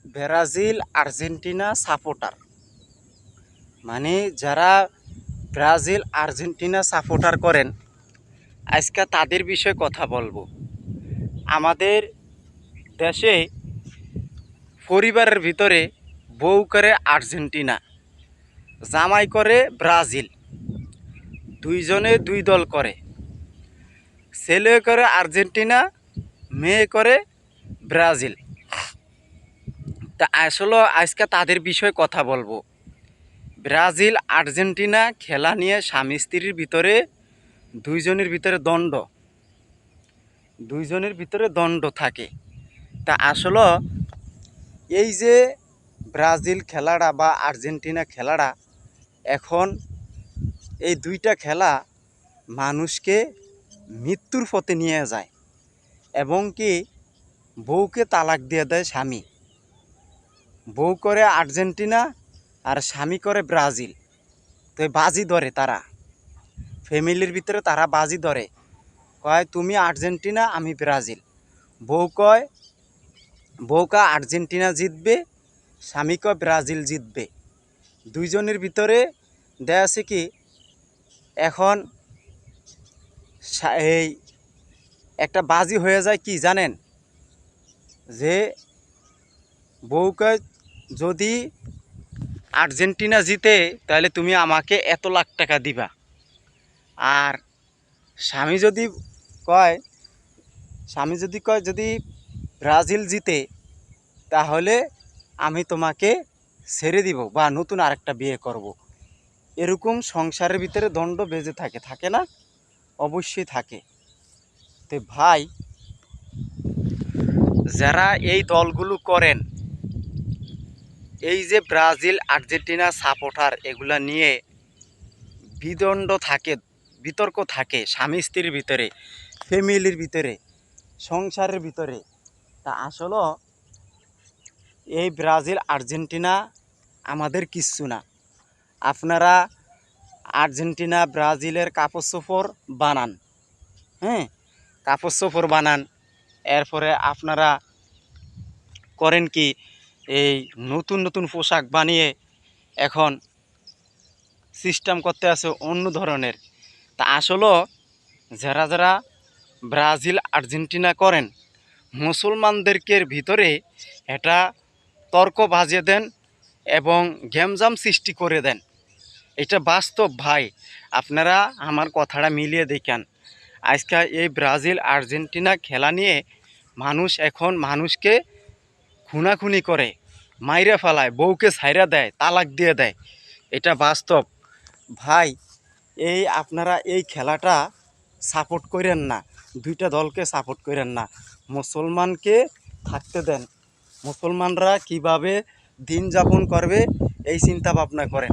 Brazil Argentina supporter, মানে যারা Brazil Argentina supporter করেন, আজকে তাদের বিষয়ে কথা বলবো। আমাদের দেশে পরিবারের ভিতরে বউ করে আর্জেন্টিনা, জামাই করে ব্রাজিল, দুইজনে দুই দল করে। ছেলে করে আর্জেন্টিনা, মেয়ে করে ব্রাজিল। তা আসলে আজকে তাদের বিষয়ে কথা বলবো। ব্রাজিল আর্জেন্টিনা খেলা নিয়ে স্বামী স্ত্রীর ভিতরে দুইজনের ভিতরে দ্বন্দ্ব থাকে। তা আসলে এই যে ব্রাজিল খেলাটা বা আর্জেন্টিনা খেলাটা, এখন এই দুইটা খেলা মানুষকে মৃত্যুর পথে নিয়ে যায়, এবং কি বউকে তালাক দিয়ে দেয় স্বামী। বউ করে আর্জেন্টিনা আর স্বামী করে ব্রাজিল। তো বাজি ধরে তারা, ফ্যামিলির ভিতরে তারা বাজি ধরে, কয় তুমি আর্জেন্টিনা আমি ব্রাজিল। বউ কয়, বউকা আর্জেন্টিনা জিতবে, স্বামী কয় ব্রাজিল জিতবে। দুইজনের ভিতরে দেয়া আছে কি, এখন এই একটা বাজি হয়ে যায় কি জানেন, যে বউকে যদি আর্জেন্টিনা জিতে তাহলে তুমি আমাকে এত লাখ টাকা দিবা, আর স্বামী যদি কয় যদি ব্রাজিল জিতে তাহলে আমি তোমাকে ছেড়ে দিব বা নতুন আরেকটা বিয়ে করব। এরকম সংসারের ভিতরে দ্বন্দ্ব বেজে থাকে না? অবশ্যই থাকে। তো ভাই, যারা এই দলগুলো করেন, এই যে ব্রাজিল আর্জেন্টিনা সাপোর্টার, এগুলা নিয়ে বিতর্ক থাকে স্বামী স্ত্রীর ভিতরে, ফ্যামিলির ভিতরে, সংসারের ভিতরে। তা আসলে এই ব্রাজিল আর্জেন্টিনা আমাদের কিচ্ছু না। আপনারা আর্জেন্টিনা ব্রাজিলের কাপড় চোপড় বানান, হ্যাঁ, কাপড় চোপড় বানান। এরপরে আপনারা করেন কি, এই নতুন নতুন পোশাক বানিয়ে এখন সিস্টেম করতে আছে অন্য ধরনের। তা আসলে যারা যারা ব্রাজিল আর্জেন্টিনা করেন, মুসলমানদেরকে ভিতরে এটা তর্ক বাজিয়ে দেন এবং গ্যামজাম সৃষ্টি করে দেন। এটা বাস্তব ভাই, আপনারা আমার কথাটা মিলিয়ে দেখেন। আজকে এই ব্রাজিল আর্জেন্টিনা খেলা নিয়ে মানুষ এখন মানুষকে খুনাখুনি করে, মাইরে ফেলায়, বউকে ছাইরা দেয়, তালাক দিয়ে দেয়। এটা বাস্তব ভাই। আপনারা এই খেলাটা সাপোর্ট করেন না, দুইটা দলকে সাপোর্ট করেন না, মুসলমানকে থাকতে দেন। মুসলমানরা কিভাবে দিন যাপন করবে এই চিন্তা ভাবনা করেন।